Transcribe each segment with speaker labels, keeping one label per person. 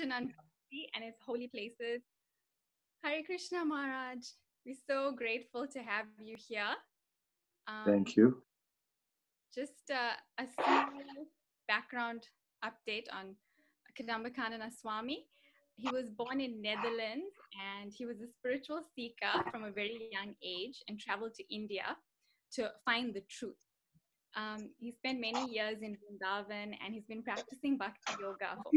Speaker 1: on Bhakti and its holy places. Hare Krishna Maharaj, we're so grateful to have you here.
Speaker 2: Thank you.
Speaker 1: Just a small background update on Kadamba Kanana Swami. He was born in Netherlands and he was a spiritual seeker from a very young age and traveled to India to find the truth. He spent many years in Vrindavan and he's been practicing Bhakti Yoga for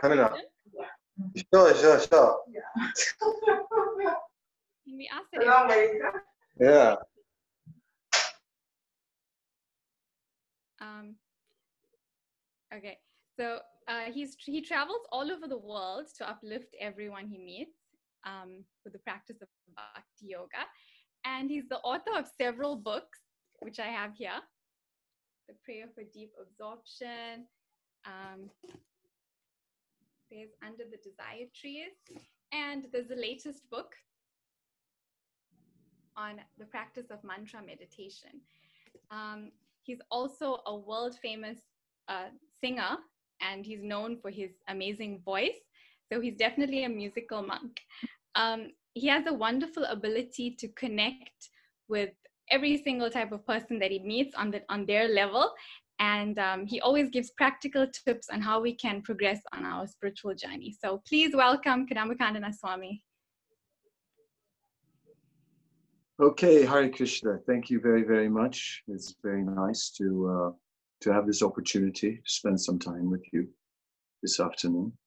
Speaker 3: Kanana. Sure.
Speaker 1: Can we ask that?
Speaker 3: Yeah.
Speaker 1: Okay, so he travels all over the world to uplift everyone he meets with the practice of Bhakti Yoga. And he's the author of several books, which I have here. The Prayer for Deep Absorption. There's Under the Desire Trees. And there's the latest book on the practice of mantra meditation. He's also a world-famous singer, and he's known for his amazing voice. So he's definitely a musical monk. He has a wonderful ability to connect with every single type of person that he meets on their level. And he always gives practical tips on how we can progress on our spiritual journey. So please welcome Kadamba Kanana Swami.
Speaker 2: Okay, Hare Krishna. Thank you very, very much. It's very nice to have this opportunity to spend some time with you this afternoon.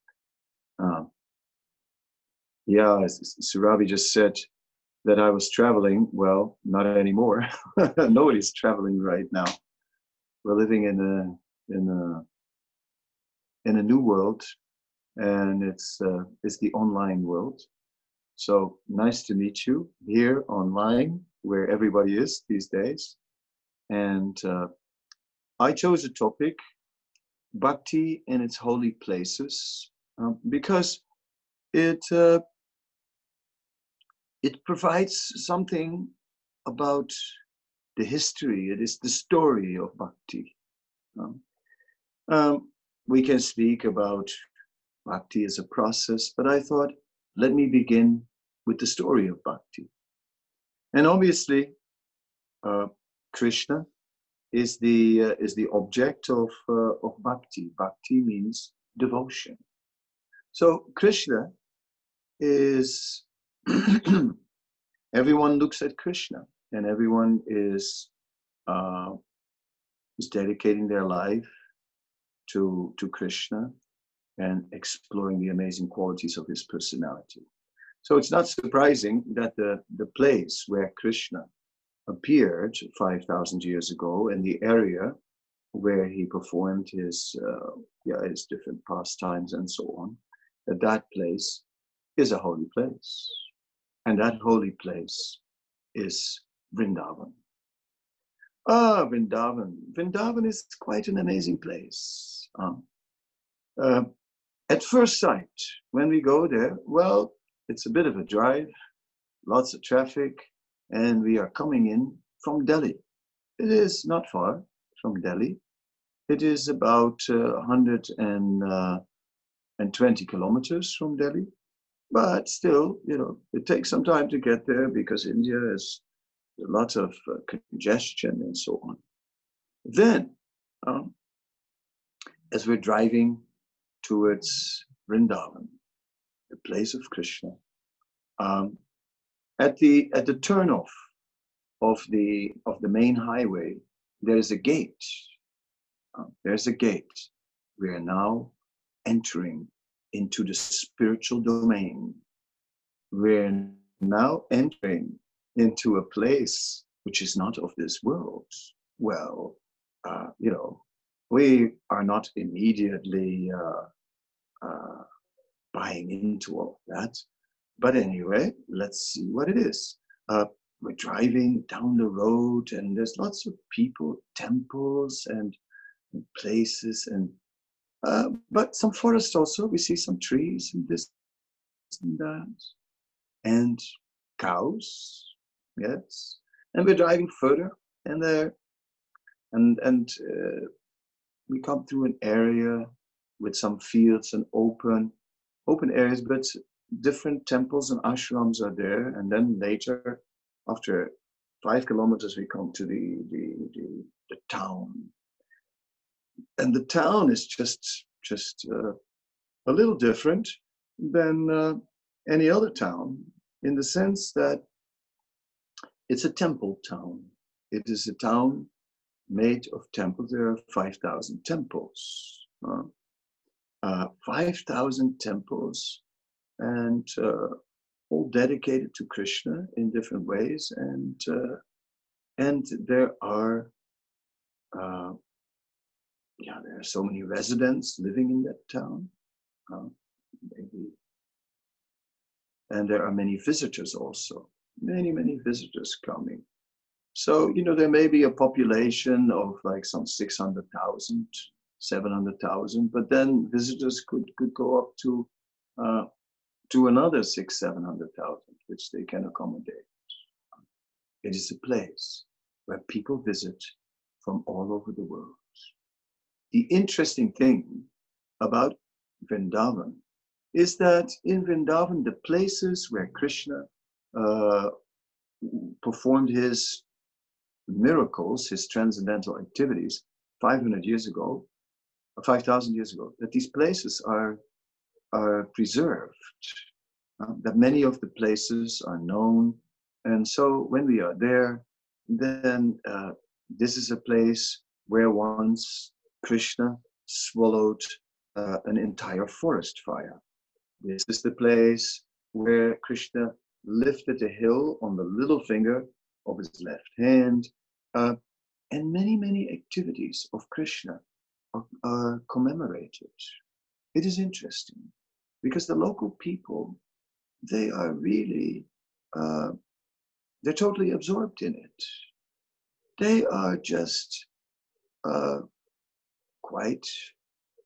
Speaker 2: Yeah, Surabi just said that I was traveling. Well, not anymore. Nobody's traveling right now. We're living in a new world, and it's the online world. So nice to meet you here online, where everybody is these days. And I chose a topic, Bhakti in its holy places, because it provides something about the history. It is the story of Bhakti. We can speak about Bhakti as a process, but I thought, let me begin with the story of Bhakti. And obviously, Krishna is the object of Bhakti. Bhakti means devotion. So Krishna is everyone looks at Krishna, and everyone is dedicating their life to Krishna and exploring the amazing qualities of his personality. So it's not surprising that the place where Krishna appeared 5,000 years ago, in the area where he performed his different pastimes and so on, that place is a holy place. And that holy place is Vrindavan. Vrindavan. Vrindavan is quite an amazing place. At first sight, when we go there, well, it's a bit of a drive, lots of traffic, and we are coming in from Delhi. It is not far from Delhi. It is about 120 kilometers from Delhi. But still, it takes some time to get there because India has a lot of congestion and so on. Then, as we're driving towards Vrindavan, the place of Krishna, at the turnoff of the main highway, there is a gate. There's a gate. We are now entering into the spiritual domain. We're now entering into a place which is not of this world. Well, we are not immediately buying into all of that. But anyway, let's see what it is. We're driving down the road and there's lots of people, temples and places, and but some forest also. We see some trees and this and that, and cows, yes. And we're driving further, and there, and we come through an area with some fields and open areas, but different temples and ashrams are there. And then later, after 5 kilometers, we come to the town. And the town is just a little different than any other town, in the sense that it's a temple town. It is a town made of temples. There are 5,000 temples. 5,000 temples, and all dedicated to Krishna in different ways. And there are there are so many residents living in that town. And there are many visitors also. Many visitors coming. So, there may be a population of like some 600,000, 700,000, but then visitors could go up to another 600,000-700,000, which they can accommodate. It is a place where people visit from all over the world. The interesting thing about Vrindavan is that in Vrindavan, the places where Krishna performed his miracles, his transcendental activities 500 years ago, 5,000 years ago, that these places are preserved, that many of the places are known. And so when we are there, then this is a place where once Krishna swallowed an entire forest fire. This is the place where Krishna lifted a hill on the little finger of his left hand, and many activities of Krishna are commemorated. It is interesting because the local people, they are really, they're totally absorbed in it. They are just quite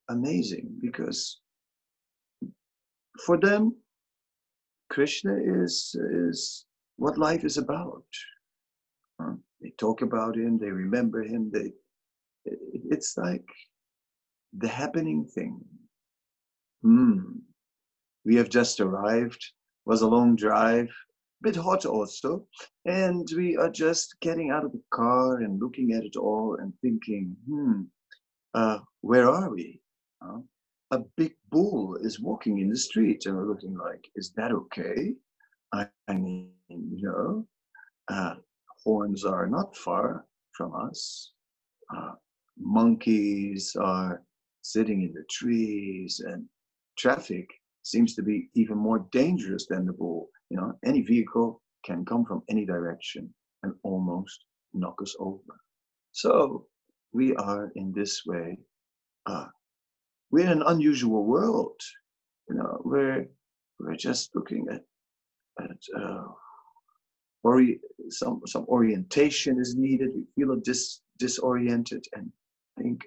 Speaker 2: amazing, because for them, Krishna is what life is about. They talk about him, they remember him. It's like the happening thing. We have just arrived. It was a long drive, a bit hot also, and we are just getting out of the car and looking at it all and thinking, where are we? A big bull is walking in the street, and we're looking like, is that okay? I mean, horns are not far from us. Monkeys are sitting in the trees, and traffic seems to be even more dangerous than the bull. Any vehicle can come from any direction and almost knock us over. So we are in this way. We're in an unusual world. We're just looking at some orientation is needed. We feel disoriented and think,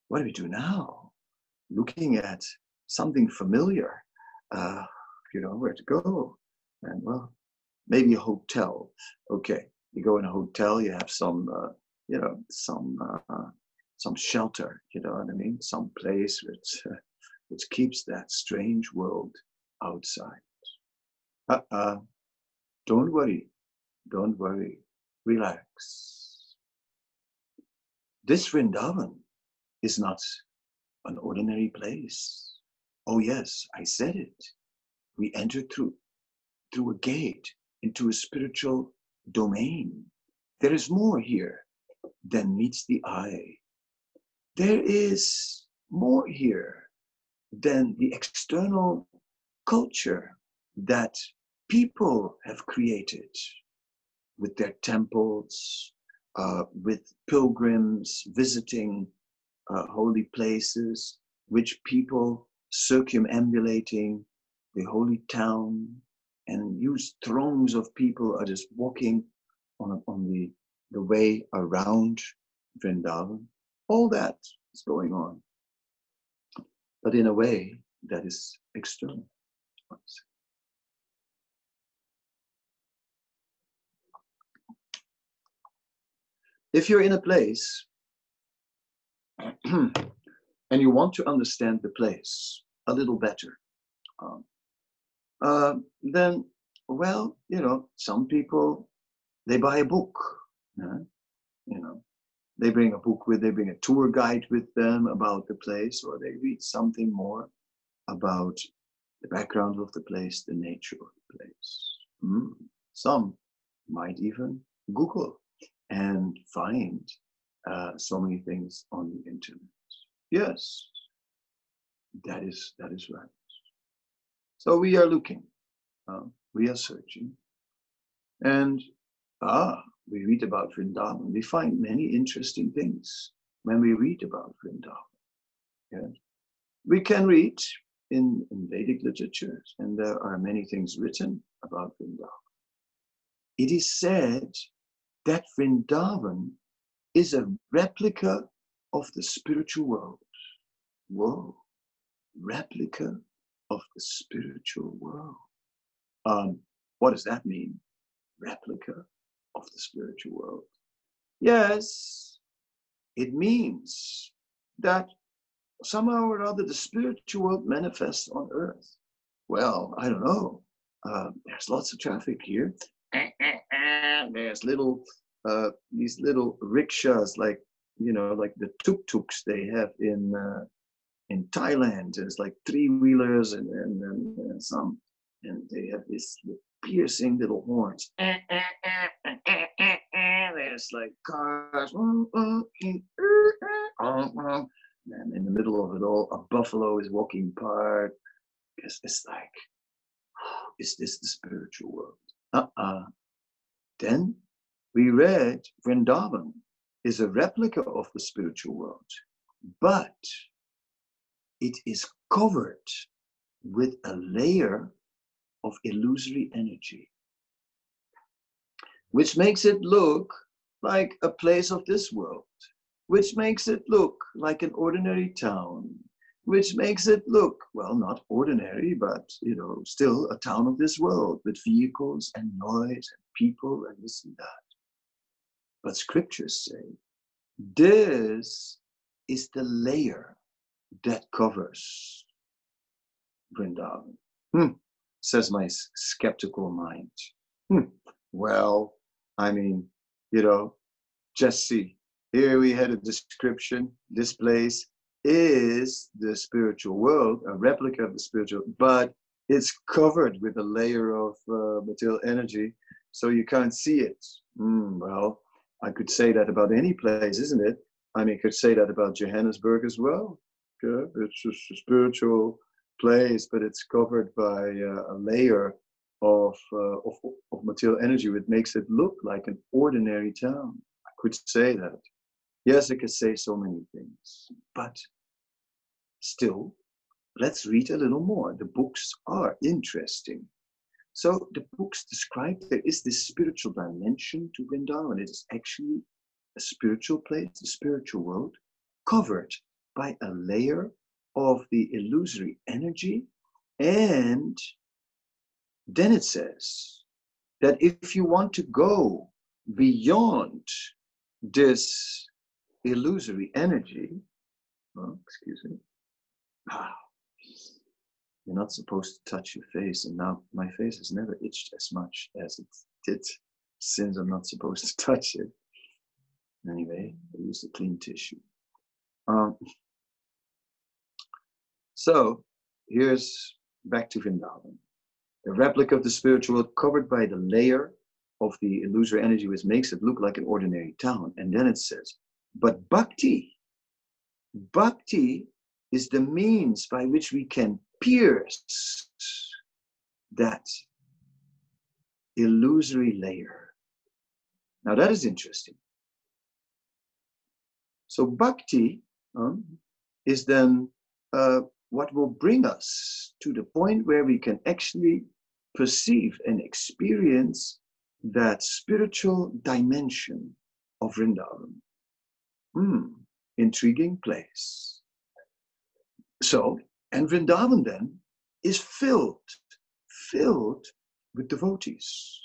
Speaker 2: what do we do now? Looking at something familiar, where to go? And well, maybe a hotel. Okay, you go in a hotel, you have some shelter, you know what I mean? Some place which keeps that strange world outside. Don't worry, relax. This Vrindavan is not an ordinary place. Oh yes, I said it. We enter through a gate into a spiritual domain. There is more here than meets the eye. There is more here than the external culture that people have created with their temples, with pilgrims visiting holy places, which people circumambulating the holy town, and huge throngs of people are just walking on the way around Vrindavan. All that is going on, but in a way that is external. If you're in a place and you want to understand the place a little better, then, well, some people, they buy a book. They bring a book they bring a tour guide with them about the place, or they read something more about the background of the place, the nature of the place. Some might even Google and find so many things on the internet. Yes, that is right. So we are looking, we are searching, and we read about Vrindavan. We find many interesting things when we read about Vrindavan. Yes. We can read in Vedic literatures, and there are many things written about Vrindavan. It is said that Vrindavan is a replica of the spiritual world. Whoa, replica of the spiritual world. What does that mean? Replica of the spiritual world. Yes, it means that somehow or other the spiritual world manifests on earth. Well, I don't know. There's lots of traffic here. There's these little rickshaws, like the tuk-tuks they have in Thailand. There's like 3-wheelers and some, and they have this piercing little horns. There's like cars, and in the middle of it all, a buffalo is walking by. It's like, is this the spiritual world? Then we read Vrindavan is a replica of the spiritual world, but it is covered with a layer of illusory energy, which makes it look like a place of this world, which makes it look like an ordinary town, which makes it look, well, not ordinary, but, still a town of this world with vehicles and noise and people and this and that. But scriptures say, this is the layer that covers Vrindavan. Says my skeptical mind. Well, I mean, just see. Here we had a description. This place is the spiritual world, a replica of the spiritual, but it's covered with a layer of material energy, so you can't see it. Well, I could say that about any place, isn't it? I mean, I could say that about Johannesburg as well. Okay? It's just a spiritual place, but it's covered by a layer of material energy, which makes it look like an ordinary town. I could say that. Yes, I could say so many things, but still, let's read a little more. The books are interesting. So the books describe there is this spiritual dimension to Vrindavan. It is actually a spiritual place, a spiritual world, covered by a layer of the illusory energy. And then it says that if you want to go beyond this illusory energy, excuse me, you're not supposed to touch your face, and now my face has never itched as much as it did since I'm not supposed to touch it. Anyway, I used a clean tissue. So here's back to Vrindavan. A replica of the spiritual world covered by the layer of the illusory energy, which makes it look like an ordinary town. And then it says, but Bhakti is the means by which we can pierce that illusory layer. Now that is interesting. So Bhakti is then what will bring us to the point where we can actually perceive and experience that spiritual dimension of Vrindavan. Intriguing place. So, and Vrindavan then is filled with devotees.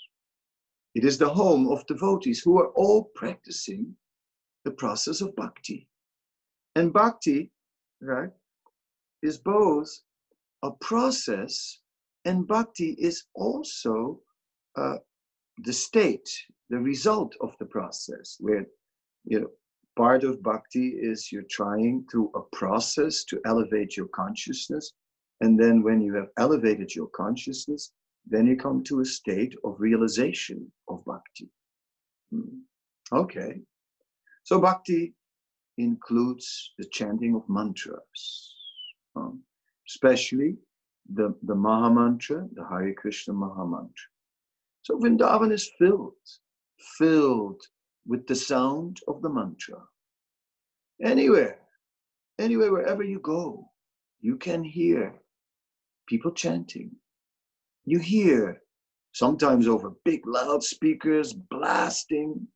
Speaker 2: It is the home of devotees who are all practicing the process of bhakti. And bhakti, right, is both a process, and bhakti is also the state, the result of the process, where, you know, part of bhakti is you're trying through a process to elevate your consciousness. And then when you have elevated your consciousness, then you come to a state of realization of bhakti. Okay. So bhakti includes the chanting of mantras, especially the Maha Mantra, the Hare Krishna Maha Mantra. So Vrindavan is filled with the sound of the mantra. Anywhere, wherever you go, you can hear people chanting. You hear, sometimes over big loudspeakers blasting,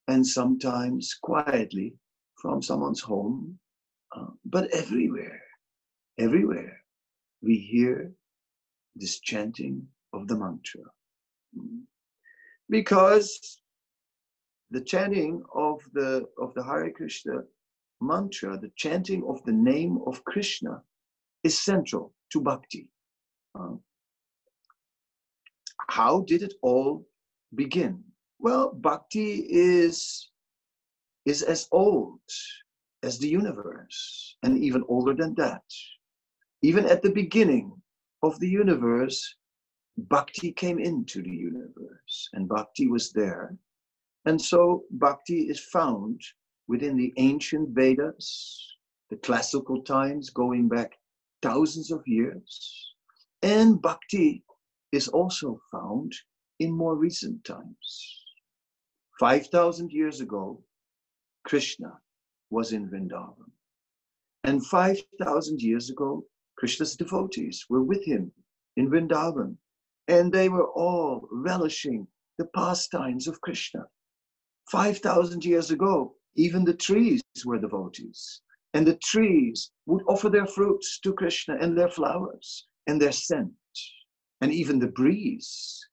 Speaker 2: and sometimes quietly from someone's home. But everywhere, we hear this chanting of the mantra. Because the chanting of the Hare Krishna mantra, the chanting of the name of Krishna, is central to bhakti. How did it all begin? Well, bhakti is as old as the universe, and even older than that. Even at the beginning of the universe, bhakti came into the universe, and bhakti was there. And so bhakti is found within the ancient Vedas, the classical times going back thousands of years. And bhakti is also found in more recent times. 5,000 years ago, Krishna was in Vrindavan. And 5,000 years ago, Krishna's devotees were with him in Vrindavan. And they were all relishing the pastimes of Krishna. 5,000 years ago, even the trees were devotees. And the trees would offer their fruits to Krishna, and their flowers and their scent. And even the breeze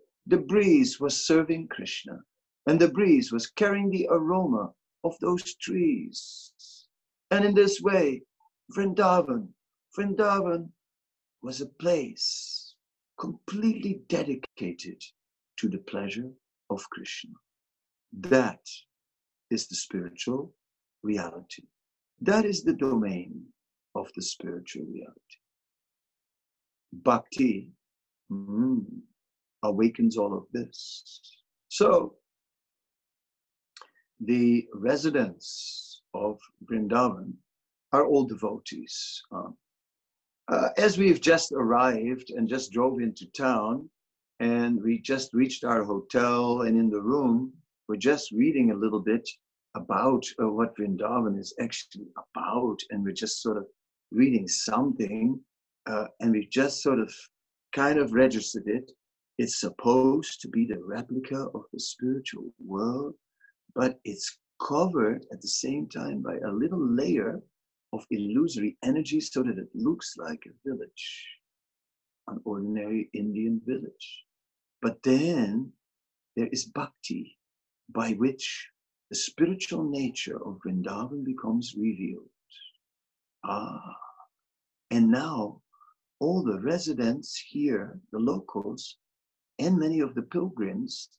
Speaker 2: was serving Krishna. And the breeze was carrying the aroma of those trees. And in this way, Vrindavan was a place completely dedicated to the pleasure of Krishna. That is the spiritual reality. That is the domain of the spiritual reality. Bhakti awakens all of this. So, the residents of Vrindavan are all devotees. As we've just arrived and just drove into town, and we just reached our hotel, and in the room, we're just reading a little bit about what Vrindavan is actually about, and we're just sort of reading something, and we just sort of kind of registered it. It's supposed to be the replica of the spiritual world, but it's covered at the same time by a little layer of illusory energy so that it looks like a village, an ordinary Indian village. But then there is bhakti, by which the spiritual nature of Vrindavan becomes revealed. And now all the residents here, the locals, and many of the pilgrims,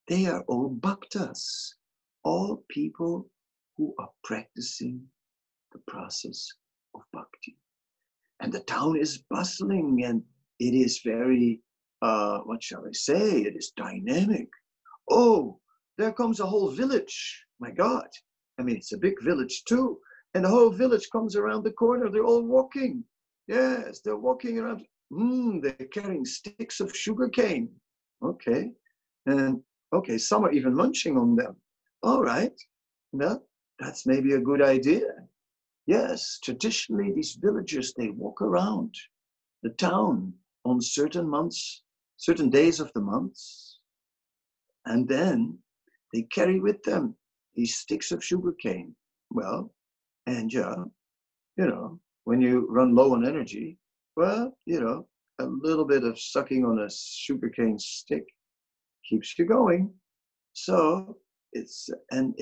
Speaker 2: they are all bhaktas, all people who are practicing the process of bhakti. And the town is bustling, and it is very, what shall I say, it is dynamic. Oh, there comes a whole village. My God. I mean, it's a big village too. And the whole village comes around the corner. They're all walking. Yes, they're walking around. They're carrying sticks of sugarcane. Okay. And okay, some are even munching on them. All right. Well, that's maybe a good idea. Yes, traditionally, these villagers, they walk around the town on certain months, certain days of the months. And then they carry with them these sticks of sugarcane. Well, and when you run low on energy, well, a little bit of sucking on a sugarcane stick keeps you going. So it's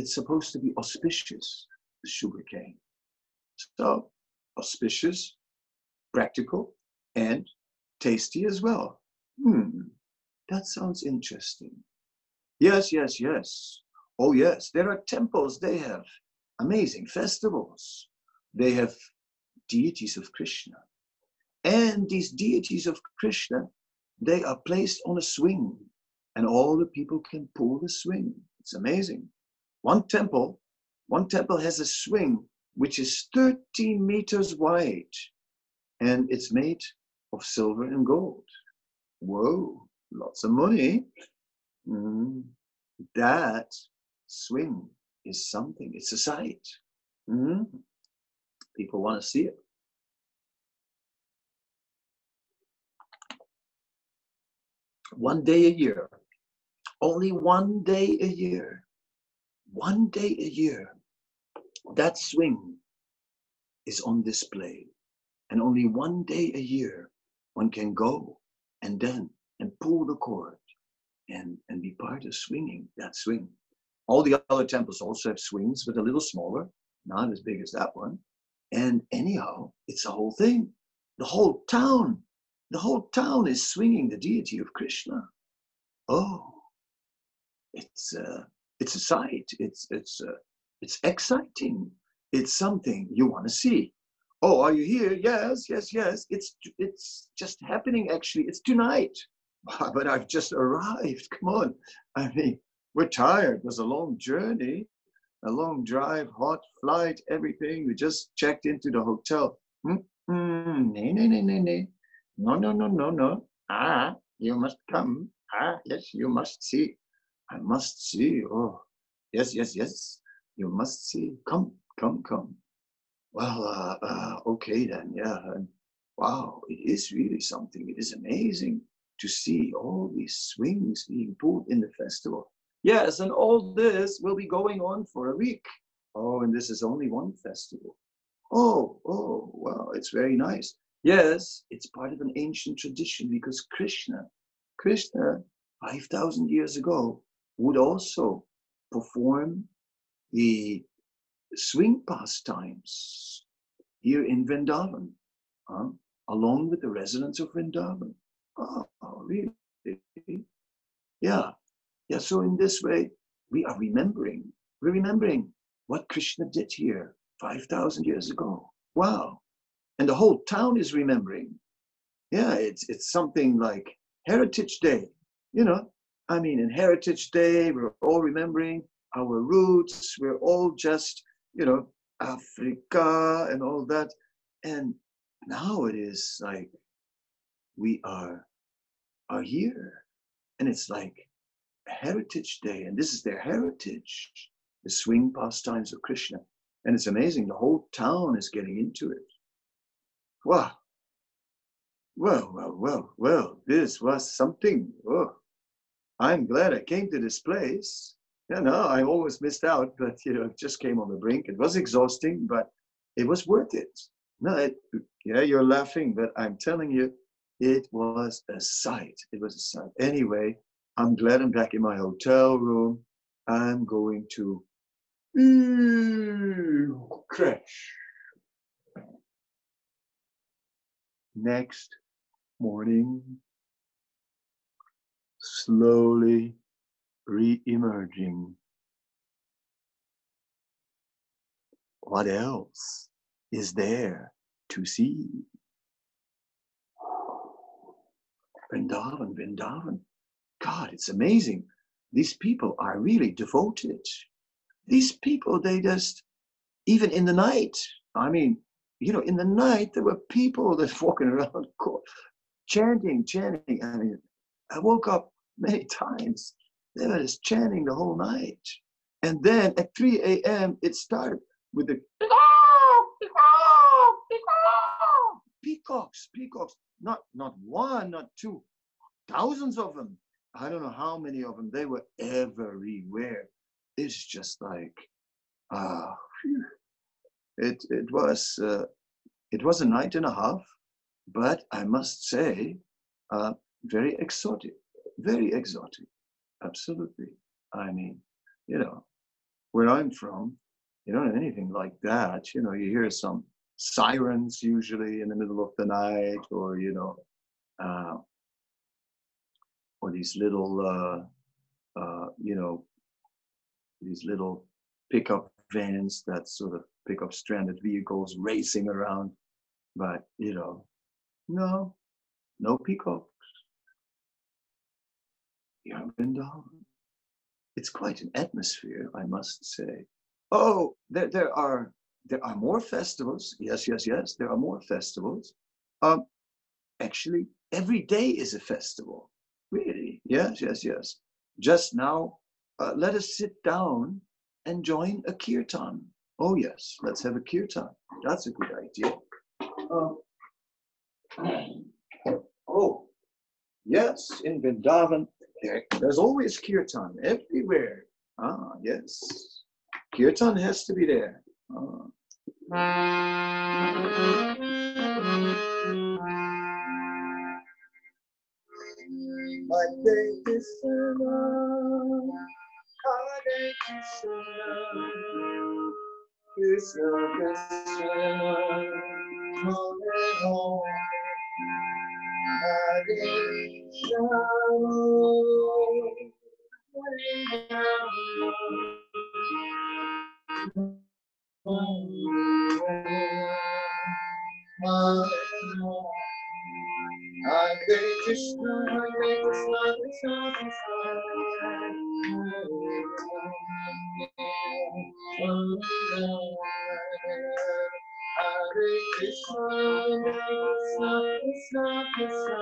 Speaker 2: supposed to be auspicious, the sugarcane. So auspicious, practical, and tasty as well. That sounds interesting. Yes, yes, yes. Oh, yes, there are temples. They have amazing festivals. They have deities of Krishna. And these deities of Krishna, they are placed on a swing. And all the people can pull the swing. It's amazing. One temple has a swing which is 30 meters wide. And it's made of silver and gold. Whoa, lots of money. That swing is something. It's a sight. People want to see it. One day a year. Only one day a year. One day a year. That swing is on display. And only one day a year one can go and pull the cord and be part of swinging that swing. All the other temples also have swings, but a little smaller, not as big as that one. And anyhow, it's a whole thing. The whole town is swinging the deity of Krishna. Oh, it's a sight. It's exciting. It's something you want to see. Oh, are you here? Yes, yes, yes. It's just happening. Actually, it's tonight. But I've just arrived. Come on. I mean, we're tired. It was a long journey, a long drive, hot flight, everything. We just checked into the hotel. Nee. No. You must come. Yes, you must see. I must see. Oh, yes. You must see. Come. Well, okay then. Yeah. And wow, it is really something. It is amazing to see all these swings being pulled in the festival. Yes, and all this will be going on for a week. Oh, and this is only one festival. Oh, well, it's very nice. Yes, it's part of an ancient tradition because Krishna, 5,000 years ago, would also perform the swing pastimes here in Vrindavan, along with the residents of Vrindavan. Oh, really? Yeah. So in this way, we're remembering what Krishna did here 5,000 years ago. Wow. And the whole town is remembering. Yeah, it's something like Heritage Day. I mean, in Heritage Day, we're all remembering our roots. We're all just, Africa and all that. And now it is like we are here. And it's like Heritage Day. And this is their heritage, the swing pastimes of Krishna. And it's amazing. The whole town is getting into it. Wow. Well, this was something. Oh, I'm glad I came to this place. I almost missed out, but it just came on the brink. It was exhausting, but it was worth it. You're laughing, but I'm telling you, it was a sight. It was a sight. Anyway, I'm glad I'm back in my hotel room. I'm going to crash. Next morning, slowly re-emerging. What else is there to see? Vrindavan. God, it's amazing. These people are really devoted. These people, they just, even in the night, I mean, in the night, there were people that walking around chanting. I mean, I woke up many times. They were just chanting the whole night. And then at 3 a.m., it started with the peacocks. Not one, not two, thousands of them. I don't know how many of them. They were everywhere. It's just like, it was a night and a half, but I must say, very exotic, absolutely. I mean, where I'm from, you don't have anything like that. You hear some sirens usually in the middle of the night, or or these little these little pickup vans that sort of pick up stranded vehicles racing around. But no peacocks. Yeah, Vrindavan. It's quite an atmosphere, I must say. Oh, there are more festivals. Yes. There are more festivals. Actually, every day is a festival. Really? Yes. Just now, let us sit down and join a kirtan. Oh yes, let's have a kirtan. That's a good idea. Oh, yes, in Vrindavan, there's always kirtan everywhere. Ah, yes. Kirtan has to be there. Ah. Hare Krishna, Hare Krishna, Krishna Krishna, Hare Hare, Hare Hare Krishna, Krishna Krishna,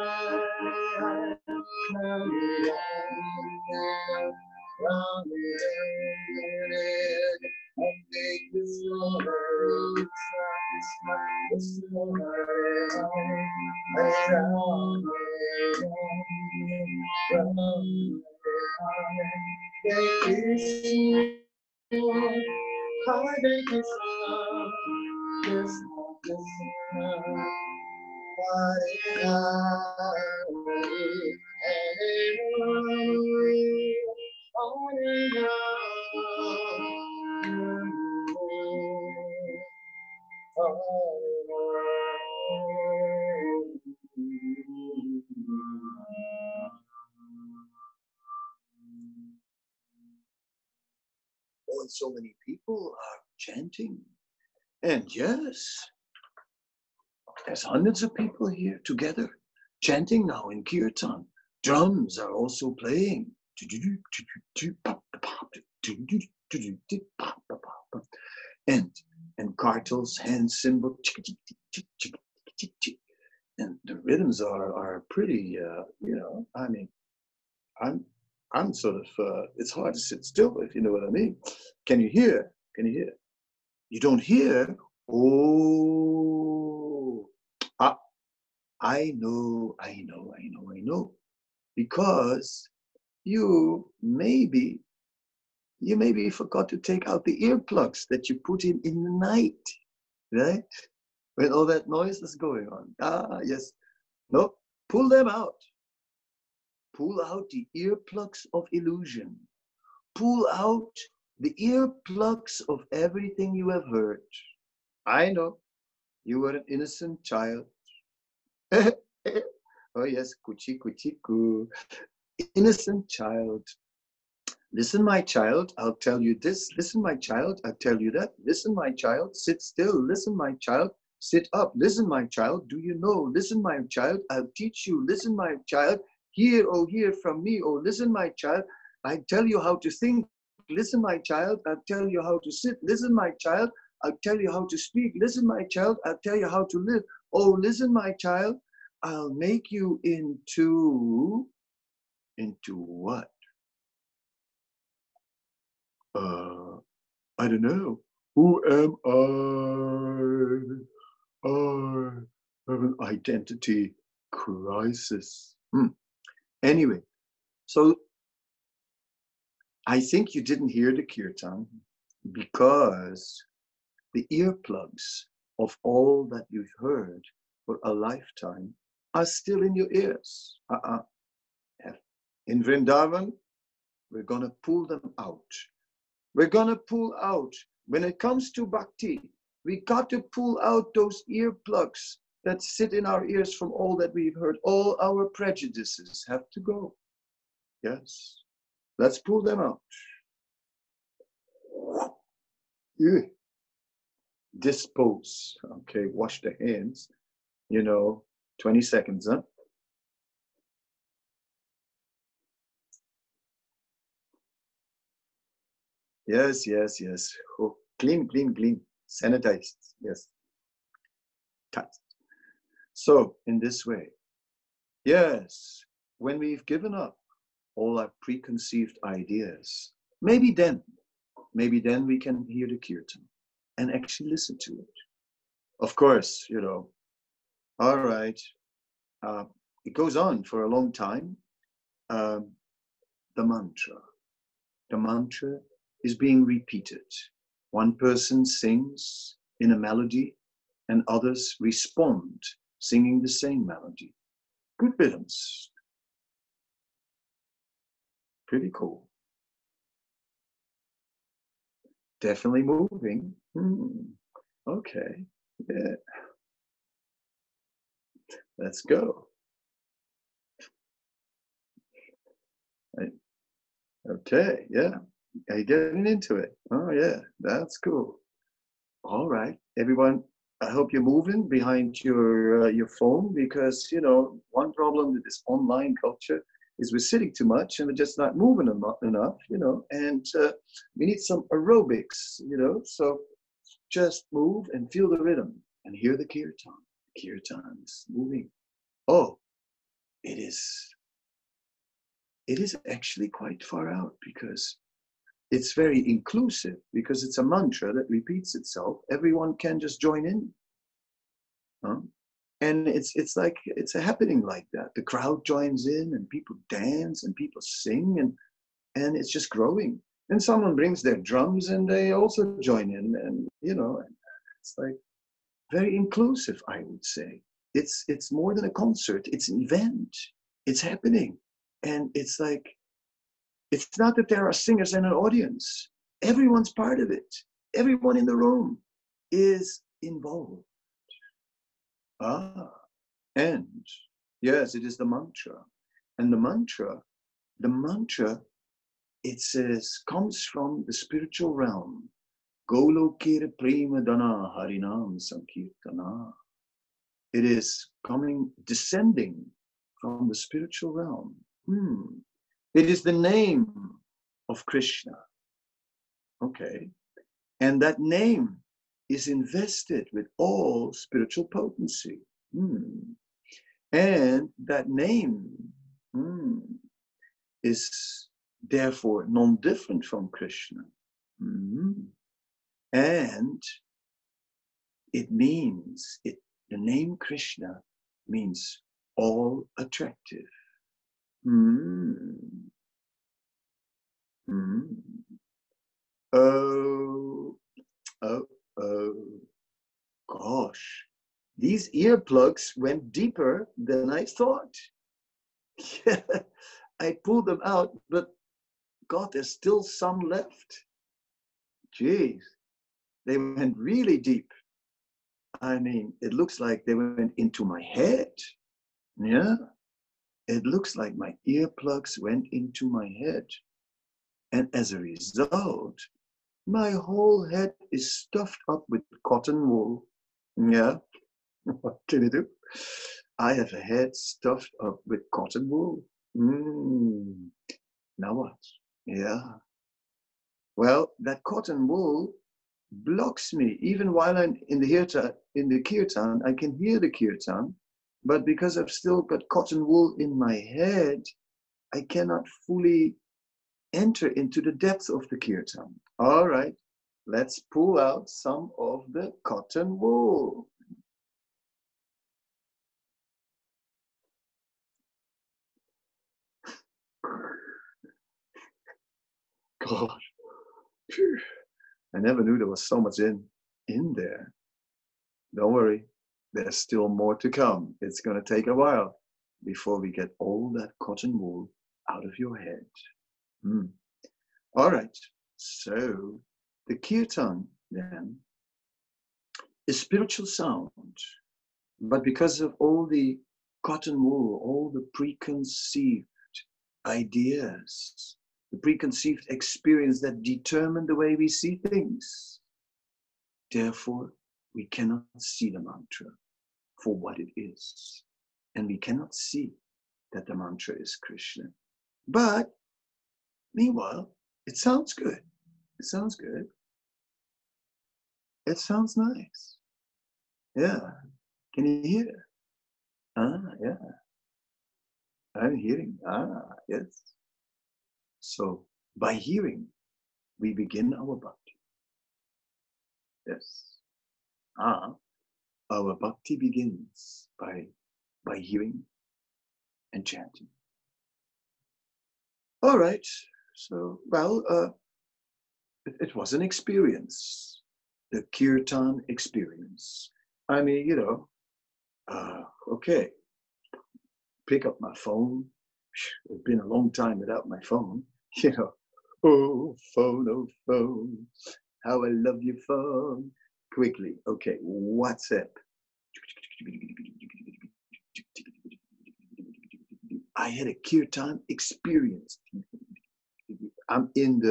Speaker 2: Hare Krishna, Krishna Krishna, Hare Krishna, Krishna Krishna, Hare Oh, and so many people are chanting. And yes, there's hundreds of people here together, chanting now in kirtan. Drums are also playing. And kartals, hand cymbal. And the rhythms are pretty, I mean, I'm sort of, it's hard to sit still, if you know what I mean. Can you hear? You don't hear? Oh, I know. Because you maybe forgot to take out the earplugs that you put in the night, right? When all that noise is going on. Ah, yes. No, pull them out. Pull out the earplugs of illusion. Pull out the earplugs of everything you have heard. I know, you were an innocent child. Oh yes, kuchi ku. Innocent child. Listen, my child, I'll tell you this. Listen, my child, I'll tell you that. Listen, my child, sit still. Listen, my child, sit up. Listen, my child, do you know? Listen, my child, I'll teach you. Listen, my child, hear, oh, hear from me. Oh, listen, my child, I tell you how to think. Listen, my child, I'll tell you how to sit. Listen, my child, I'll tell you how to speak. Listen, my child, I'll tell you how to live. Oh, listen, my child, I'll make you into what? I don't know. Who am I? I have an identity crisis. Anyway, so I think you didn't hear the kirtan because the earplugs of all that you've heard for a lifetime are still in your ears. In Vrindavan, we're going to pull them out. We're going to pull out. When it comes to Bhakti, We got to pull out those earplugs that sit in our ears from all that we've heard. All our prejudices have to go. Yes. Let's pull them out. Yeah. Dispose. Okay, wash the hands. 20 seconds, huh? Yes. Oh, clean. Sanitized. Yes. Cut. So, in this way, yes, when we've given up all our preconceived ideas, maybe then we can hear the kirtan and actually listen to it. Of course, all right, it goes on for a long time. The mantra is being repeated. One person sings in a melody and others respond singing the same melody. Good rhythms. Pretty cool. Definitely moving. Okay. Yeah. Let's go. Okay. Yeah. Are you getting into it? Oh, yeah. That's cool. All right. Everyone, I hope you're moving behind your phone because, one problem with this online culture is we're sitting too much and we're just not moving enough, and we need some aerobics, so just move and feel the rhythm and hear the kirtan. Kirtan is moving. Oh, it is actually quite far out because it's very inclusive because it's a mantra that repeats itself. Everyone can just join in. And it's like, it's a happening like that. The crowd joins in and people dance and people sing and it's just growing. And someone brings their drums and they also join in and, it's like very inclusive, I would say. It's more than a concert. It's an event. It's happening. And it's like, it's not that there are singers and an audience. Everyone's part of it. Everyone in the room is involved. And yes, it is the mantra. And the mantra, it says, comes from the spiritual realm. Golokira prema dana harinam sankirtana. It is descending from the spiritual realm. It is the name of Krishna. Okay. And that name is invested with all spiritual potency. And that name is therefore non-different from Krishna. And it means, the name Krishna means all attractive. Oh, gosh. These earplugs went deeper than I thought. I pulled them out, but God, there's still some left. Jeez, they went really deep. I mean, it looks like they went into my head. Yeah, it looks like my earplugs went into my head. And as a result, my whole head is stuffed up with cotton wool. Yeah, what can you do? I have a head stuffed up with cotton wool. Now what? Yeah. Well, that cotton wool blocks me. Even while I'm in the kirtan, I can hear the kirtan, but because I've still got cotton wool in my head, I cannot fully enter into the depth of the kirtan. All right, let's pull out some of the cotton wool. Gosh, I never knew there was so much in there. Don't worry, there's still more to come. It's going to take a while before we get all that cotton wool out of your head. All right, so the kirtan then a spiritual sound, but because of all the cotton wool, all the preconceived ideas, the preconceived experience that determine the way we see things, therefore, we cannot see the mantra for what it is. And we cannot see that the mantra is Krishna. But meanwhile, it sounds good. It sounds good. It sounds nice. Yeah. Can you hear? Yeah. I'm hearing. Yes. So by hearing, we begin our bhakti. Yes. Our bhakti begins by hearing and chanting. All right. So, well, it was an experience, the kirtan experience. I mean, you know, okay, pick up my phone. It's been a long time without my phone, you know. Oh, phone, how I love your phone. Quickly, okay, WhatsApp. I had a kirtan experience. I'm in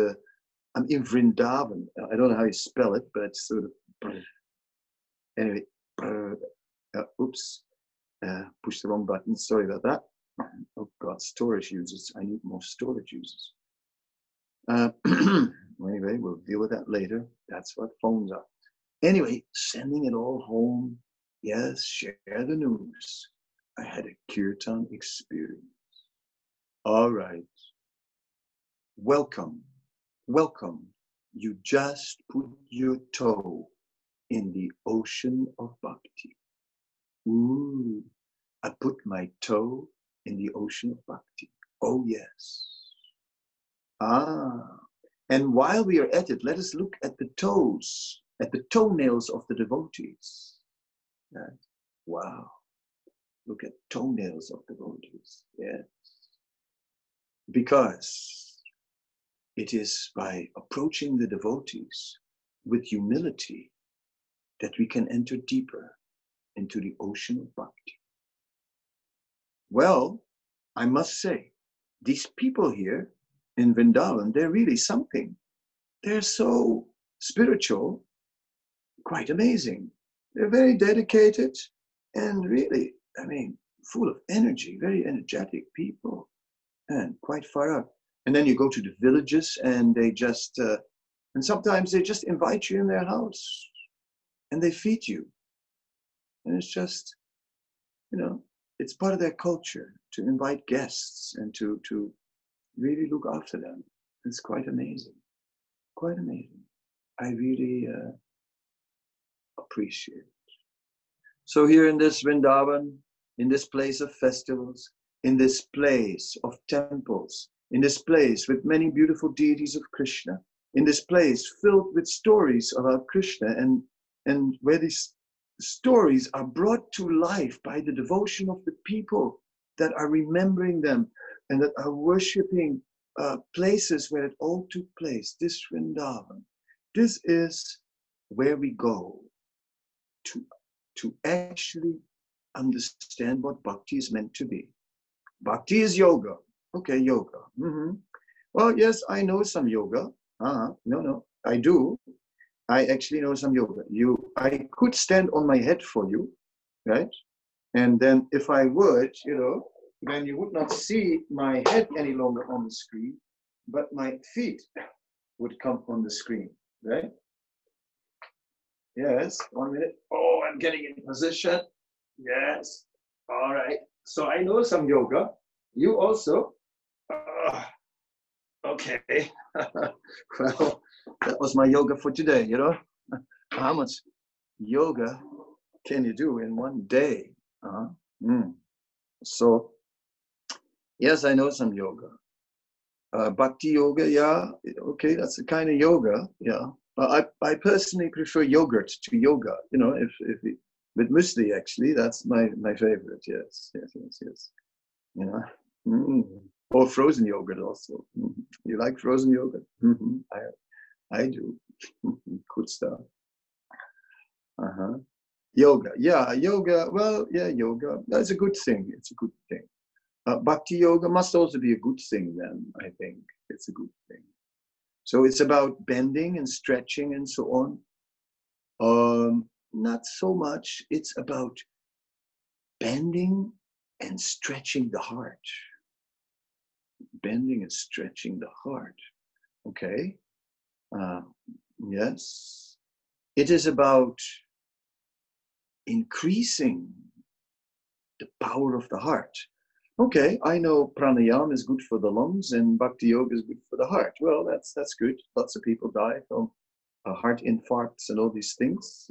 Speaker 2: Vrindavan. I don't know how you spell it, but it's sort of, anyway, oops, push the wrong button. Sorry about that. Oh God, storage users. I need more storage users. Anyway, we'll deal with that later. That's what phones are. Anyway, sending it all home. Yes, share the news. I had a kirtan experience. All right. Welcome. You just put your toe in the ocean of bhakti. Ooh, I put my toe in the ocean of bhakti. Oh, yes. And while we are at it, let us look at the toes, at the toenails of the devotees. Right? Wow. Look at toenails of devotees. Yes. Because it is by approaching the devotees with humility that we can enter deeper into the ocean of bhakti. Well, I must say, these people here in Vrindavan, they're really something. They're so spiritual, quite amazing. They're very dedicated and really, I mean, full of energy, very energetic people and quite far up. And then you go to the villages and they just, and sometimes they just invite you in their house and they feed you. And it's just, you know, it's part of their culture to invite guests and to really look after them. It's quite amazing. Quite amazing. I really appreciate it. So here in this Vrindavan, in this place of festivals, in this place of temples, in this place with many beautiful deities of Krishna, in this place filled with stories about Krishna and where these stories are brought to life by the devotion of the people that are remembering them and that are worshipping places where it all took place, this Vrindavan. This is where we go to actually understand what bhakti is meant to be. Bhakti is yoga. Okay, yoga. Well, yes, I know some yoga. No, I do. I actually know some yoga. I could stand on my head for you, right? And then if I would, you know, then you would not see my head any longer on the screen, but my feet would come on the screen, right? Yes, 1 minute. Oh, I'm getting in position. Yes. All right. So I know some yoga. You also. Okay. Well, that was my yoga for today, you know. How much yoga can you do in one day? So, yes, I know some yoga. Bhakti yoga, yeah. Okay, that's the kind of yoga, yeah. I personally prefer yogurt to yoga, you know, with muesli, actually, that's my favorite, yes. You know, or frozen yogurt also. You like frozen yogurt? I do. Good stuff. Yoga, yeah, yoga. Well, yeah, yoga. That's a good thing. It's a good thing. Bhakti yoga must also be a good thing. Then I think it's a good thing. So it's about bending and stretching and so on. Not so much. It's about bending and stretching the heart. Bending and stretching the heart. Okay. Yes. It is about increasing the power of the heart. Okay, I know pranayama is good for the lungs and bhakti yoga is good for the heart. Well, that's good. Lots of people die from heart infarcts and all these things.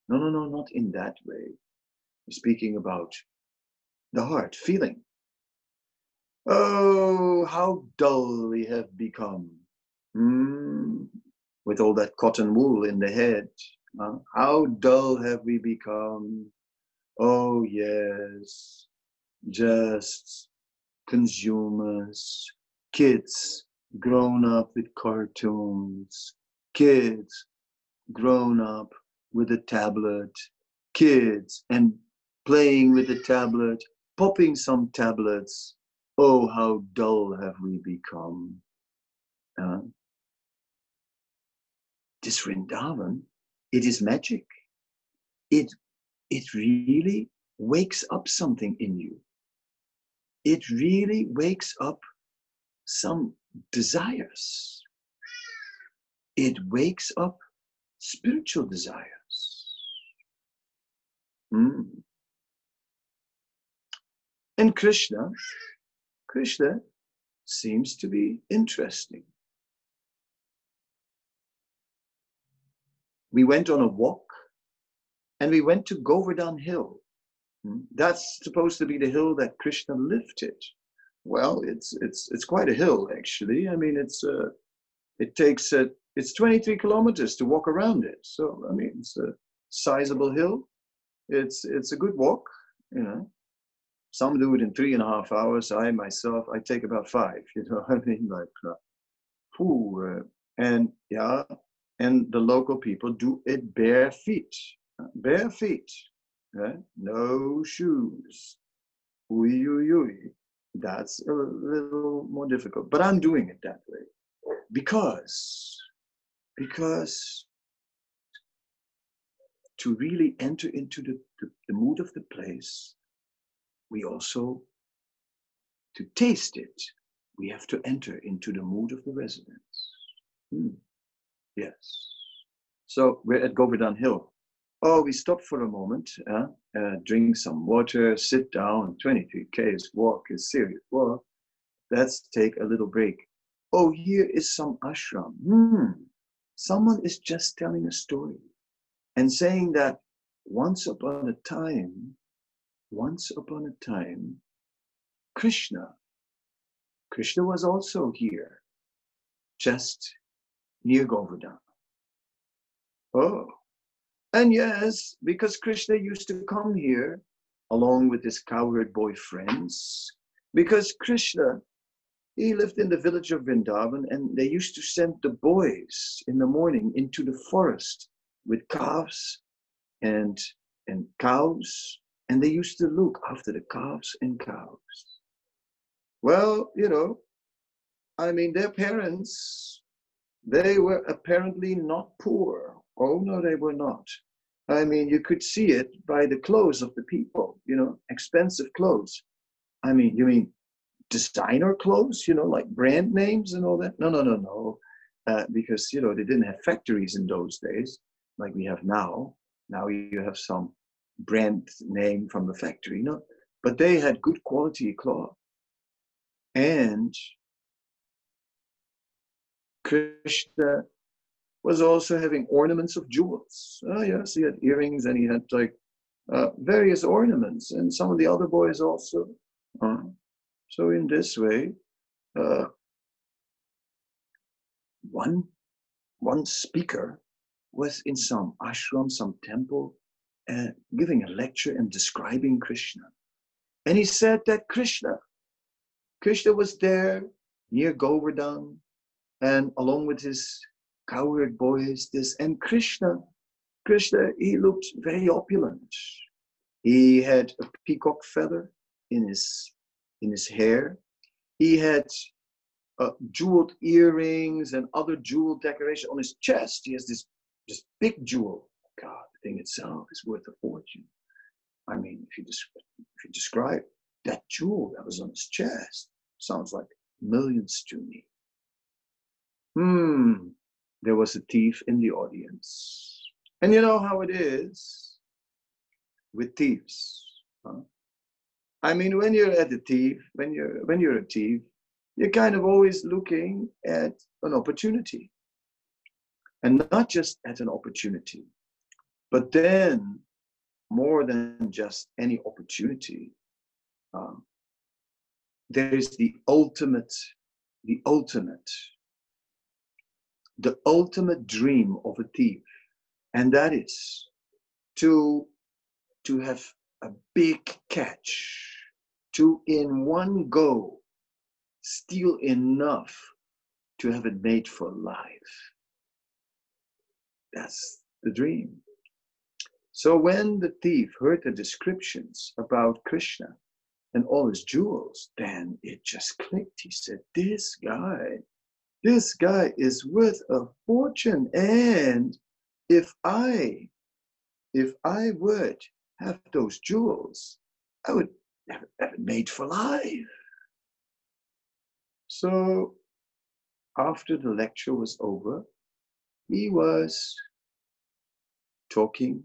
Speaker 2: No, not in that way. We're speaking about the heart, feeling. Oh, how dull we have become. With all that cotton wool in the head. How dull have we become? Oh, yes. Just consumers, kids grown up with cartoons, kids grown up with a tablet, kids and playing with the tablet, popping some tablets. Oh, how dull have we become. This Vrindavan, it is magic. It really wakes up something in you. It really wakes up some desires. It wakes up spiritual desires. And Krishna seems to be interesting. We went on a walk and we went to Gobi Dunhill. That's supposed to be the hill that Krishna lifted. Well, it's quite a hill actually. I mean, it's 23 kilometers to walk around it. So I mean, it's a sizable hill. It's a good walk, you know. Some do it in 3.5 hours. I myself, I take about 5. You know, I mean, like, and yeah, and the local people do it bare feet, no shoes. That's a little more difficult, but I'm doing it that way because to really enter into the mood of the place, we also, to taste it, we have to enter into the mood of the residents. Yes. So we're at Gobi Dunhill. Oh, we stop for a moment, drink some water, sit down. 23 k's walk is serious walk. Let's take a little break. Oh, here is some ashram. Someone is just telling a story and saying that once upon a time, Krishna was also here, just near Govardhan. Oh, and yes, because Krishna used to come here along with his cowherd boy friends, because Krishna, he lived in the village of Vrindavan, and they used to send the boys in the morning into the forest with calves and cows, and they used to look after the calves and cows. Well, you know, I mean, their parents, they were apparently not poor. Oh, no, they were not. I mean, you could see it by the clothes of the people, you know, expensive clothes. I mean, you mean designer clothes, you know, like brand names and all that? No. Because, you know, they didn't have factories in those days like we have now. Now you have some brand name from the factory, no? But they had good quality cloth. And Krishna was also having ornaments of jewels. Oh, yes, he had earrings and he had like various ornaments, and some of the other boys also. So in this way, one speaker was in some ashram, some temple, giving a lecture and describing Krishna. And he said that Krishna was there near Govardhan, and along with his cowherd boys, and Krishna Krishna, he looked very opulent. He had a peacock feather in his hair. He had jeweled earrings and other jewel decoration on his chest. He has this big jewel. God, the thing itself is worth a fortune. I mean, if you describe that jewel that was on his chest, sounds like millions to me. There was a thief in the audience. And you know how it is with thieves. Huh? I mean, when you're a thief, you're kind of always looking at an opportunity. And not just at an opportunity, but then more than just any opportunity, there is the ultimate dream of a thief. And that is to have a big catch, to in one go steal enough to have it made for life. That's the dream. So when the thief heard the descriptions about Krishna and all his jewels, then it just clicked. He said, this guy is worth a fortune. And if I would have those jewels, I would have it made for life. So after the lecture was over, he was talking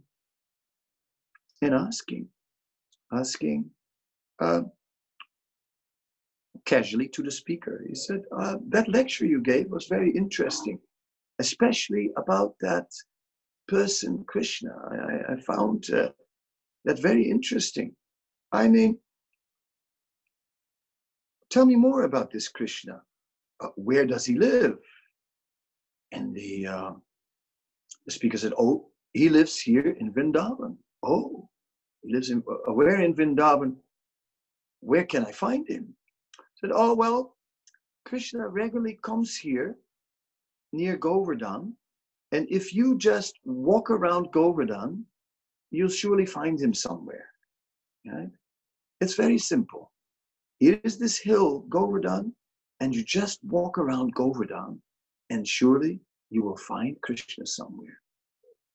Speaker 2: and asking casually to the speaker. He said, that lecture you gave was very interesting, especially about that person, Krishna. I found that very interesting. I mean, tell me more about this Krishna. Where does he live? And the speaker said, oh, he lives here in Vrindavan. Oh, he lives in, where in Vrindavan? Where can I find him? I said, oh, well, Krishna regularly comes here near Govardhan. And if you just walk around Govardhan, you'll surely find him somewhere. Right? It's very simple. Here is this hill, Govardhan, and you just walk around Govardhan, and surely you will find Krishna somewhere.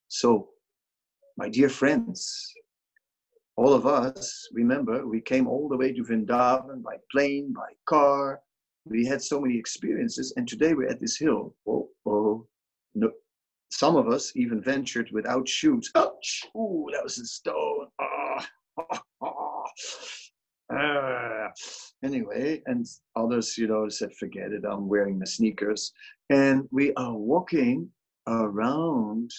Speaker 2: So, my dear friends, all of us, remember, we came all the way to Vrindavan by plane, by car. We had so many experiences, and today we're at this hill. Oh, no. Some of us even ventured without shoes. Ouch! Ooh, that was a stone. Anyway, and others, said, forget it, I'm wearing my sneakers. And we are walking around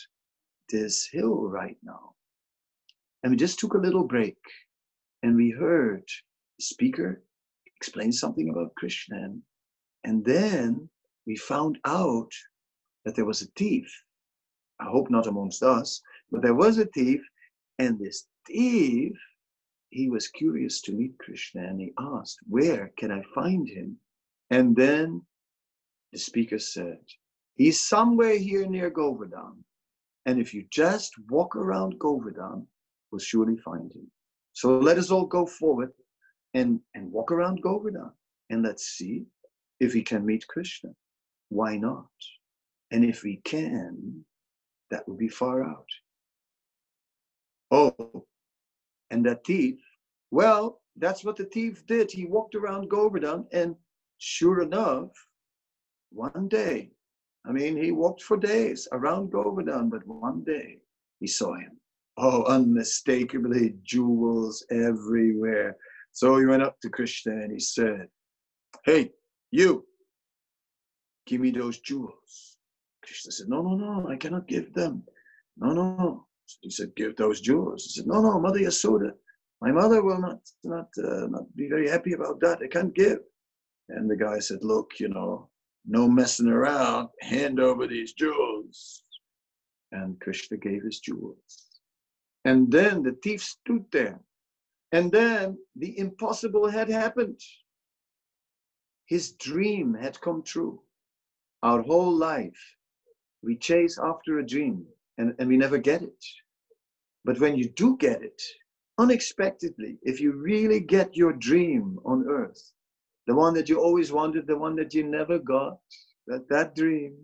Speaker 2: this hill right now. And we just took a little break, and we heard the speaker explain something about Krishna. And then we found out that there was a thief. I hope not amongst us, but there was a thief, and this thief, he was curious to meet Krishna, and he asked, where can I find him? And then the speaker said, he's somewhere here near Govardhan. And if you just walk around Govardhan, we'll surely find him. So let us all go forward and walk around Govardhan, and let's see if we can meet Krishna. Why not? And if we can, that would be far out. Oh, and that thief, well, that's what the thief did. He walked around Govardhan, and sure enough, one day, he walked for days around Govardhan, but one day he saw him. Oh, unmistakably, jewels everywhere. So he went up to Krishna and he said, hey, you, give me those jewels. Krishna said, no, I cannot give them. No. He said, give those jewels. He said, no, Mother Yasoda, my mother will not be very happy about that. I can't give. And the guy said, look, no messing around. Hand over these jewels. And Krishna gave his jewels. And then the thief stood there. And then the impossible had happened. His dream had come true. Our whole life, we chase after a dream. and we never get it. But when you do get it, unexpectedly, if you really get your dream on earth, the one that you always wanted, the one that you never got, that dream,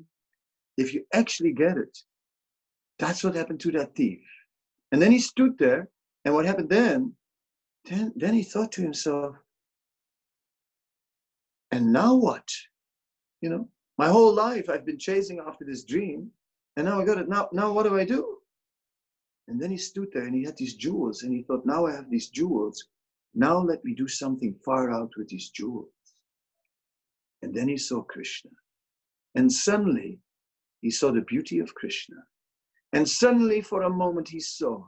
Speaker 2: if you actually get it, that's what happened to that thief. And then he stood there, and what happened then he thought to himself, and now what? You know, my whole life I've been chasing after this dream, and now I got it. Now what do I do? And then he stood there and he had these jewels, and he thought, now I have these jewels. Now let me do something far out with these jewels. And then he saw Krishna. And suddenly he saw the beauty of Krishna. And suddenly for a moment he saw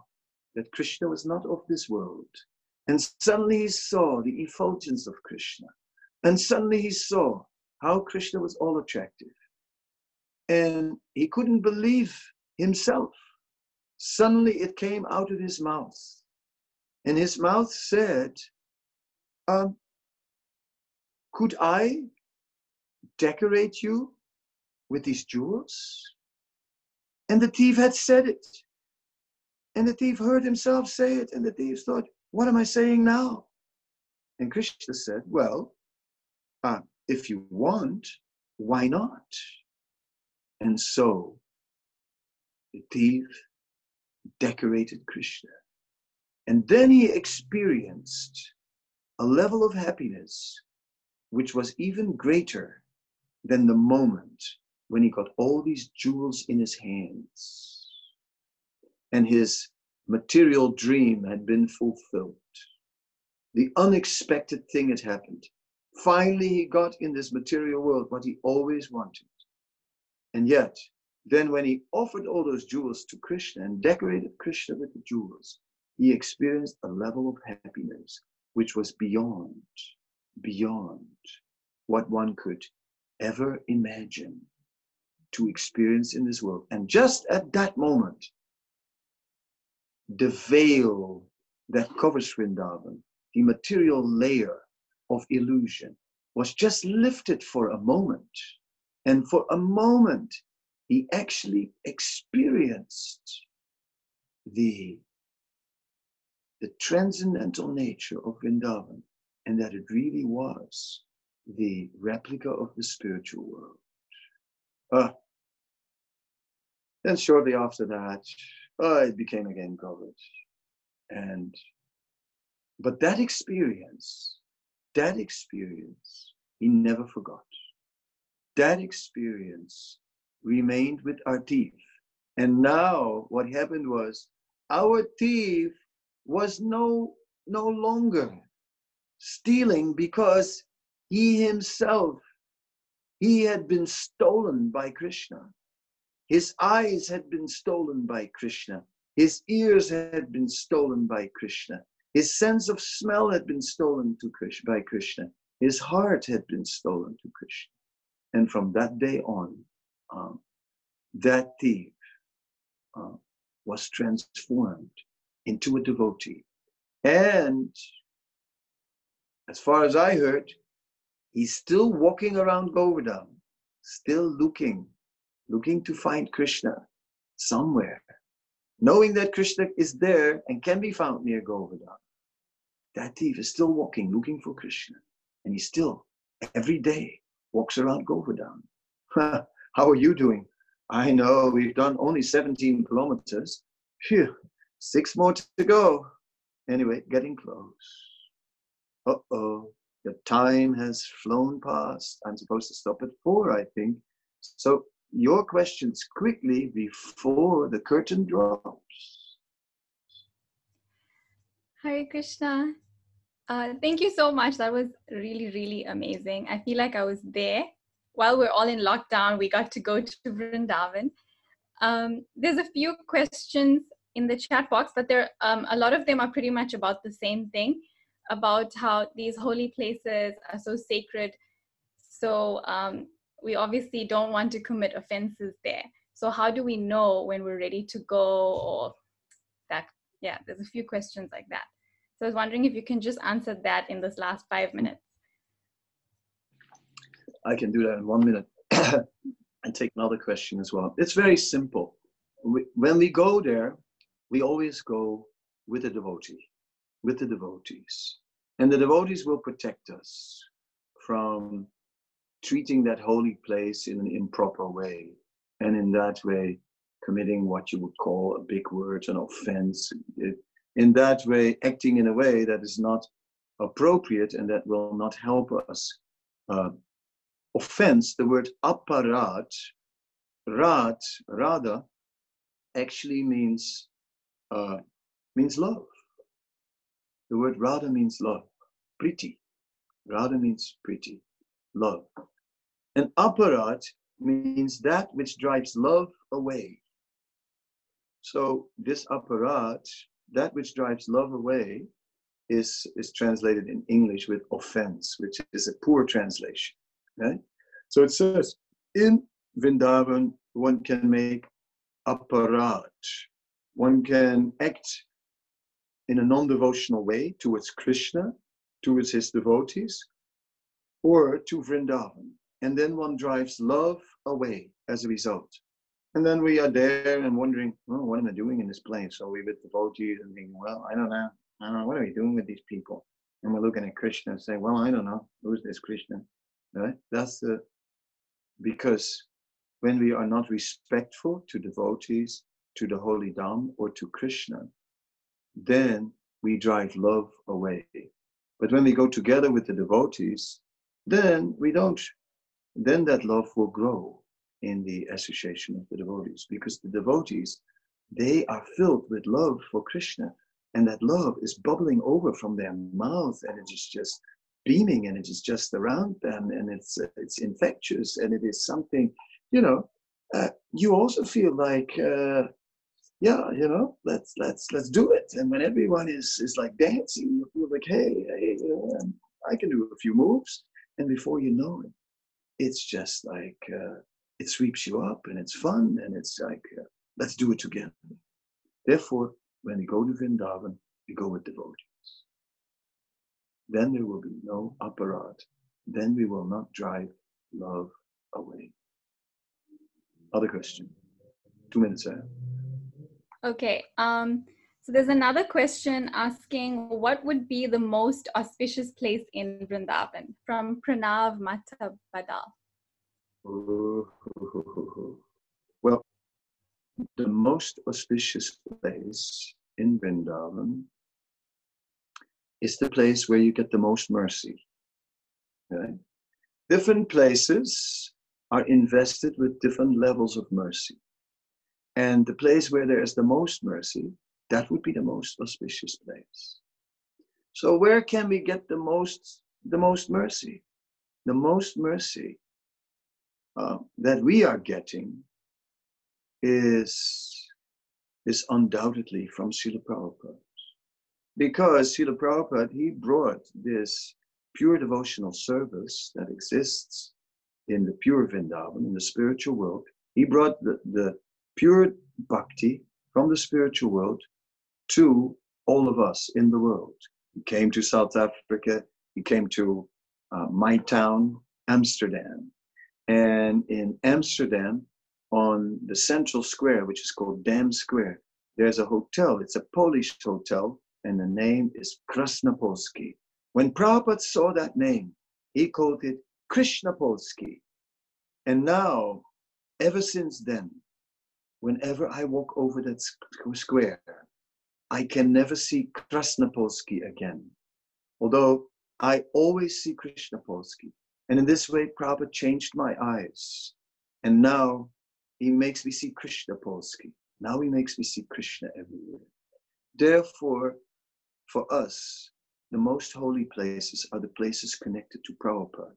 Speaker 2: that Krishna was not of this world. And suddenly he saw the effulgence of Krishna. And suddenly he saw how Krishna was all attractive. And he couldn't believe himself. Suddenly it came out of his mouth. And his mouth said, could I decorate you with these jewels? And the thief had said it. And the thief heard himself say it. And the thief thought, what am I saying now? And Krishna said, well, if you want, why not? And so the thief decorated Krishna. And then he experienced a level of happiness which was even greater than the moment when he got all these jewels in his hands. And his material dream had been fulfilled. The unexpected thing had happened. Finally, he got in this material world what he always wanted. And yet, then when he offered all those jewels to Krishna and decorated Krishna with the jewels, he experienced a level of happiness which was beyond what one could ever imagine to experience in this world. And just at that moment, the veil that covers Vrindavan, the material layer of illusion, was just lifted for a moment. And for a moment, he actually experienced the transcendental nature of Vrindavan, and that it really was the replica of the spiritual world. Then shortly after that, it became again covered. But that experience, he never forgot. That experience remained with our thief. And now what happened was, our thief was no longer stealing, because he himself, he had been stolen by Krishna. His eyes had been stolen by Krishna. His ears had been stolen by Krishna. His sense of smell had been stolen by Krishna. His heart had been stolen to Krishna. And from that day on, that thief was transformed into a devotee. And as far as I heard, he's still walking around Govardhan, still looking to find Krishna somewhere, knowing that Krishna is there and can be found near Govardhan. That thief is still walking, looking for Krishna. And he still, every day, walks around Govardhan. How are you doing? I know, we've done only 17 kilometers. Phew, 6 more to go. Anyway, getting close. Uh-oh, the time has flown past. I'm supposed to stop at 4, I think. So your questions quickly before the curtain drops.
Speaker 1: Hare Krishna. Thank you so much. That was really, really amazing. I feel like I was there. While we're all in lockdown, we got to go to Vrindavan. There's a few questions in the chat box, but a lot of them are pretty much about the same thing, about how these holy places are so sacred. So we obviously don't want to commit offenses there. So how do we know when we're ready to go, or that? Yeah, there's a few questions like that. So I was wondering if you can just answer that in this last 5 minutes.
Speaker 2: I can do that in 1 minute and take another question as well. It's very simple. when we go there, we always go with a devotee, with the devotees. And the devotees will protect us from treating that holy place in an improper way. And in that way, committing what you would call a big word, an offense. In that way, acting in a way that is not appropriate and that will not help us. Offense, the word aparat, radha, actually means love. The word radha means love, priti. Radha means priti, love. And aparat means that which drives love away. So this aparat, that which drives love away, is translated in English with offense, which is a poor translation. Right? So it says, in Vrindavan, one can make aparat. One can act in a non-devotional way towards Krishna, towards his devotees, or to Vrindavan. And then one drives love away as a result. And then we are there and wondering, well, what am I doing in this place? So we with devotees and thinking, well, I don't know, what are we doing with these people? And we're looking at Krishna and saying, well, I don't know, who's this Krishna? Right? That's because when we are not respectful to devotees, to the holy Dham, or to Krishna, then we drive love away. But when we go together with the devotees, then we don't. Then that love will grow in the association of the devotees, because the devotees, they are filled with love for Krishna, and that love is bubbling over from their mouth, and it is just beaming, and it is just around them, and it's infectious, and it is something, you also feel like, let's do it. And when everyone is like dancing, you feel like, hey, I can do a few moves, and before you know it, it's just like it sweeps you up, and it's fun, and it's like, let's do it together. Therefore, when we go to Vrindavan, we go with devotees. Then there will be no aparat. Then we will not drive love away. Other question. 2 minutes ahead.
Speaker 1: Okay. So there's another question asking, what would be the most auspicious place in Vrindavan? From Pranav Matabadal.
Speaker 2: Well, the most auspicious place in Vrindavan is the place where you get the most mercy. Right? Different places are invested with different levels of mercy. And the place where there is the most mercy, that would be the most auspicious place. So where can we get the most mercy? The most mercy that we are getting is undoubtedly from Srila Prabhupada. Because Srila Prabhupada, he brought this pure devotional service that exists in the pure Vrindavan, in the spiritual world. He brought the pure bhakti from the spiritual world to all of us in the world. He came to South Africa, he came to my town, Amsterdam. And in Amsterdam, on the central square, which is called Dam Square, there's a hotel. It's a Polish hotel, and the name is Krasnopolski. When Prabhupada saw that name, he called it Krishnapolski. And now, ever since then, whenever I walk over that square, I can never see Krasnopolski again. Although I always see Krishnapolski. And in this way, Prabhupada changed my eyes. And now he makes me see Krishnapolski. Now he makes me see Krishna everywhere. Therefore, for us, the most holy places are the places connected to Prabhupada.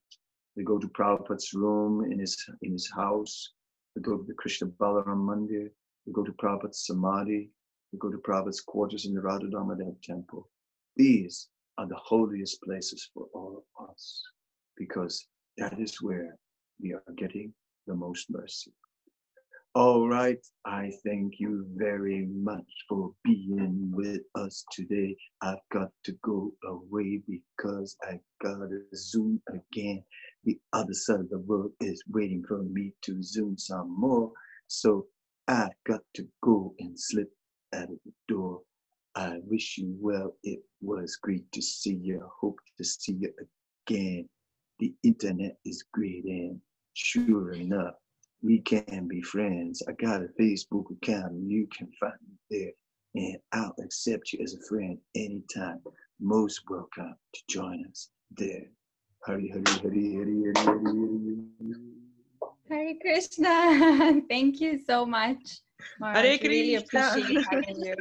Speaker 2: We go to Prabhupada's room in his house. We go to the Krishna Balaram Mandir. We go to Prabhupada's Samadhi. We go to Prabhupada's quarters in the Radha Damodar temple. These are the holiest places for all of us, because that is where we are getting the most mercy. All right, I thank you very much for being with us today. I've got to go away because I got to Zoom again. The other side of the world is waiting for me to Zoom some more. So I got to go and slip out of the door. I wish you well. It was great to see you. Hope to see you again. The internet is great, and sure enough, we can be friends. I got a Facebook account, and you can find me there, and I'll accept you as a friend anytime. Most welcome to join us there. Hari, Hari, Hari, Hari, Hari, Hari, Hari.
Speaker 1: Hare Krishna. Thank you so much, Maharaj.
Speaker 4: Hare
Speaker 1: We really
Speaker 4: Krishna.
Speaker 1: appreciate having you.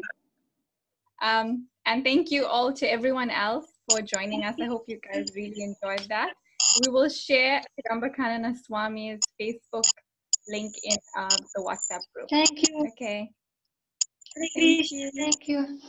Speaker 1: And thank you all to everyone else for joining us. I hope you guys really enjoyed that. We will share Kadamba Kanana Swami's Facebook link in the WhatsApp group.
Speaker 5: Thank you.
Speaker 1: Okay.
Speaker 5: Hare
Speaker 1: Thank
Speaker 5: Krishna.
Speaker 1: you.
Speaker 5: Thank you.